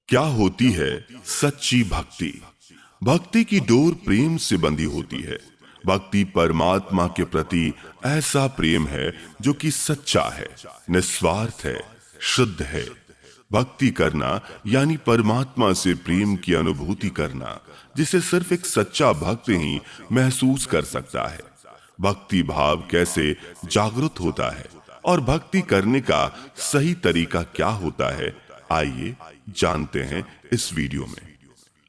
क्या होती है सच्ची भक्ति? भक्ति की डोर प्रेम से बंधी होती है। भक्ति परमात्मा के प्रति ऐसा प्रेम है जो कि सच्चा है, निस्वार्थ है, शुद्ध है। भक्ति करना यानी परमात्मा से प्रेम की अनुभूति करना, जिसे सिर्फ एक सच्चा भक्त ही महसूस कर सकता है। भक्ति भाव कैसे जागृत होता है और भक्ति करने का सही तरीका क्या होता है, आइए जानते हैं इस वीडियो में।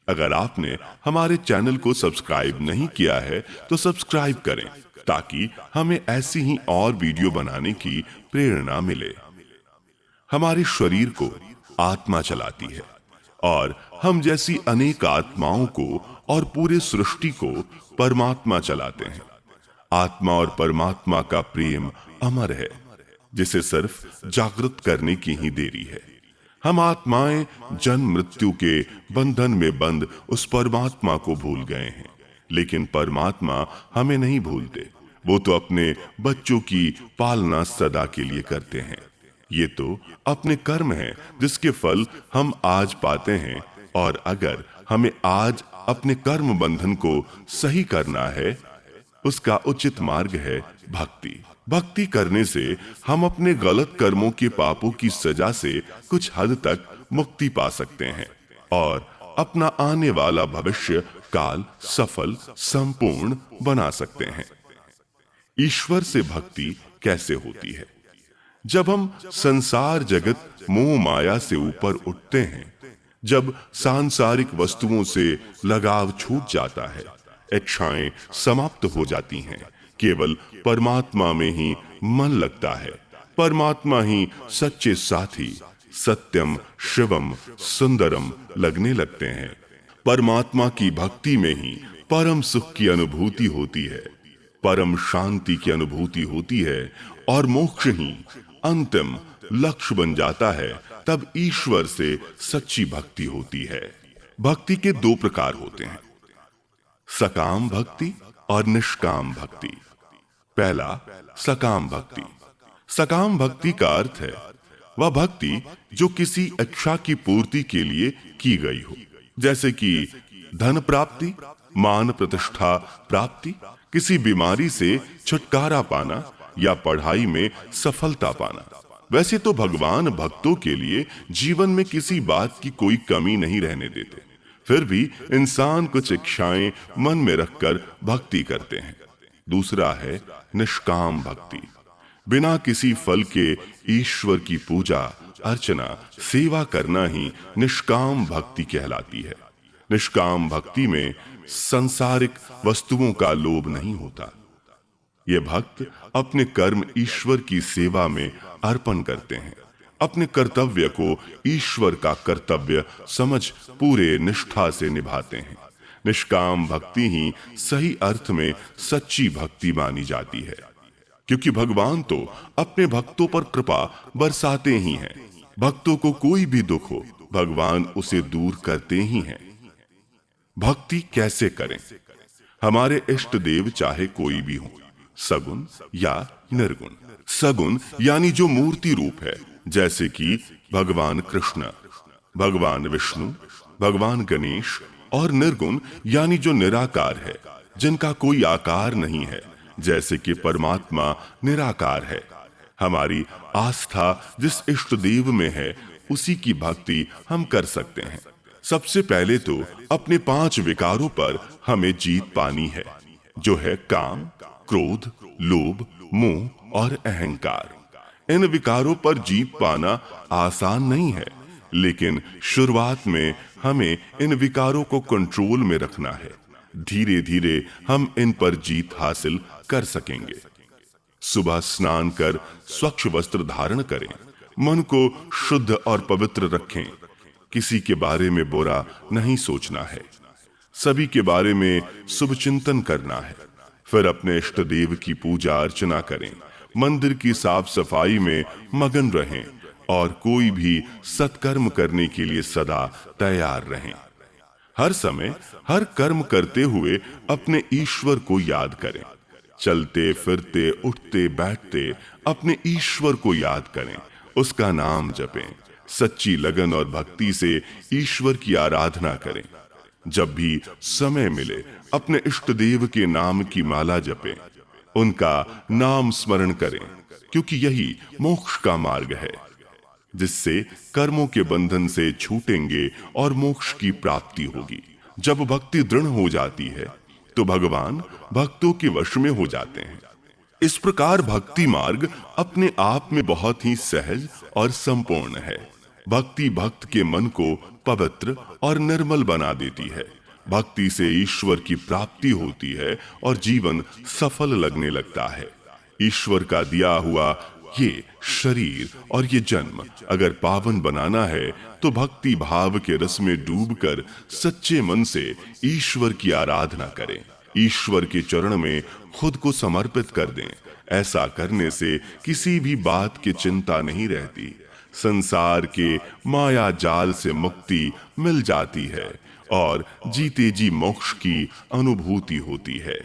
अगर आपने हमारे चैनल को सब्सक्राइब नहीं किया है तो सब्सक्राइब करें ताकि हमें ऐसी ही और वीडियो बनाने की प्रेरणा मिले। हमारे शरीर को आत्मा चलाती है और हम जैसी अनेक आत्माओं को और पूरे सृष्टि को परमात्मा चलाते हैं। आत्मा और परमात्मा का प्रेम अमर है, जिसे सिर्फ जागृत करने की ही देरी है। हम आत्माएं जन्म मृत्यु के बंधन में बंद उस परमात्मा को भूल गए हैं, लेकिन परमात्मा हमें नहीं भूलते। वो तो अपने बच्चों की पालना सदा के लिए करते हैं। ये तो अपने कर्म हैं जिसके फल हम आज पाते हैं, और अगर हमें आज अपने कर्म बंधन को सही करना है, उसका उचित मार्ग है भक्ति। भक्ति करने से हम अपने गलत कर्मों के पापों की सजा से कुछ हद तक मुक्ति पा सकते हैं और अपना आने वाला भविष्य काल सफल संपूर्ण बना सकते हैं। ईश्वर से भक्ति कैसे होती है? जब हम संसार जगत मोह माया से ऊपर उठते हैं, जब सांसारिक वस्तुओं से लगाव छूट जाता है, इच्छाएं समाप्त हो जाती हैं, केवल परमात्मा में ही मन लगता है। परमात्मा ही सच्चे साथी, सत्यम शिवम सुंदरम लगने लगते हैं। परमात्मा की भक्ति में ही परम सुख की अनुभूति होती है, परम शांति की अनुभूति होती है और मोक्ष ही अंतिम लक्ष्य बन जाता है। तब ईश्वर से सच्ची भक्ति होती है। भक्ति के दो प्रकार होते हैं, सकाम भक्ति और निष्काम भक्ति। पहला, सकाम भक्ति। सकाम भक्ति का अर्थ है वह भक्ति जो किसी इच्छा की पूर्ति के लिए की गई हो, जैसे कि धन प्राप्ति, मान प्रतिष्ठा प्राप्ति, किसी बीमारी से छुटकारा पाना या पढ़ाई में सफलता पाना। वैसे तो भगवान भक्तों के लिए जीवन में किसी बात की कोई कमी नहीं रहने देते, फिर भी इंसान कुछ इच्छाएं मन में रखकर भक्ति करते हैं। दूसरा है निष्काम भक्ति। बिना किसी फल के ईश्वर की पूजा अर्चना सेवा करना ही निष्काम भक्ति कहलाती है। निष्काम भक्ति में सांसारिक वस्तुओं का लोभ नहीं होता। ये भक्त अपने कर्म ईश्वर की सेवा में अर्पण करते हैं, अपने कर्तव्य को ईश्वर का कर्तव्य समझ पूरे निष्ठा से निभाते हैं। निष्काम भक्ति ही सही अर्थ में सच्ची भक्ति मानी जाती है, क्योंकि भगवान तो अपने भक्तों पर कृपा बरसाते ही हैं। भक्तों को कोई भी दुख हो, भगवान उसे दूर करते ही हैं। भक्ति कैसे करें? हमारे इष्ट देव चाहे कोई भी हो, सगुण या निर्गुण। सगुण यानी जो मूर्ति रूप है, जैसे कि भगवान कृष्ण, भगवान विष्णु, भगवान गणेश, और निर्गुण यानी जो निराकार है, जिनका कोई आकार नहीं है, जैसे कि परमात्मा निराकार है। हमारी आस्था जिस इष्ट देव में है, उसी की भक्ति हम कर सकते हैं। सबसे पहले तो अपने 5 विकारों पर हमें जीत पानी है, जो है काम, क्रोध, लोभ, मोह और अहंकार। इन विकारों पर जीत पाना आसान नहीं है, लेकिन शुरुआत में हमें इन विकारों को कंट्रोल में रखना है। धीरे धीरे हम इन पर जीत हासिल कर सकेंगे। सुबह स्नान कर स्वच्छ वस्त्र धारण करें, मन को शुद्ध और पवित्र रखें। किसी के बारे में बुरा नहीं सोचना है, सभी के बारे में शुभ चिंतन करना है। फिर अपने इष्ट देव की पूजा अर्चना करें, मंदिर की साफ सफाई में मगन रहें और कोई भी सत्कर्म करने के लिए सदा तैयार रहें। हर समय हर कर्म करते हुए अपने ईश्वर को याद करें। चलते फिरते उठते बैठते अपने ईश्वर को याद करें, उसका नाम जपें। सच्ची लगन और भक्ति से ईश्वर की आराधना करें। जब भी समय मिले अपने इष्ट देव के नाम की माला जपें, उनका नाम स्मरण करें, क्योंकि यही मोक्ष का मार्ग है, जिससे कर्मों के बंधन से छूटेंगे और मोक्ष की प्राप्ति होगी। जब भक्ति दृढ़ हो जाती है तो भगवान भक्तों के वश में हो जाते हैं। इस प्रकार भक्ति मार्ग अपने आप में बहुत ही सहज और संपूर्ण है। भक्ति भक्त के मन को पवित्र और निर्मल बना देती है। भक्ति से ईश्वर की प्राप्ति होती है और जीवन सफल लगने लगता है। ईश्वर का दिया हुआ ये शरीर और ये जन्म अगर पावन बनाना है तो भक्ति भाव के रस में डूबकर सच्चे मन से ईश्वर की आराधना करें। ईश्वर के चरण में खुद को समर्पित कर दें। ऐसा करने से किसी भी बात की चिंता नहीं रहती। संसार के माया जाल से मुक्ति मिल जाती है और जीते जी मोक्ष की अनुभूति होती है।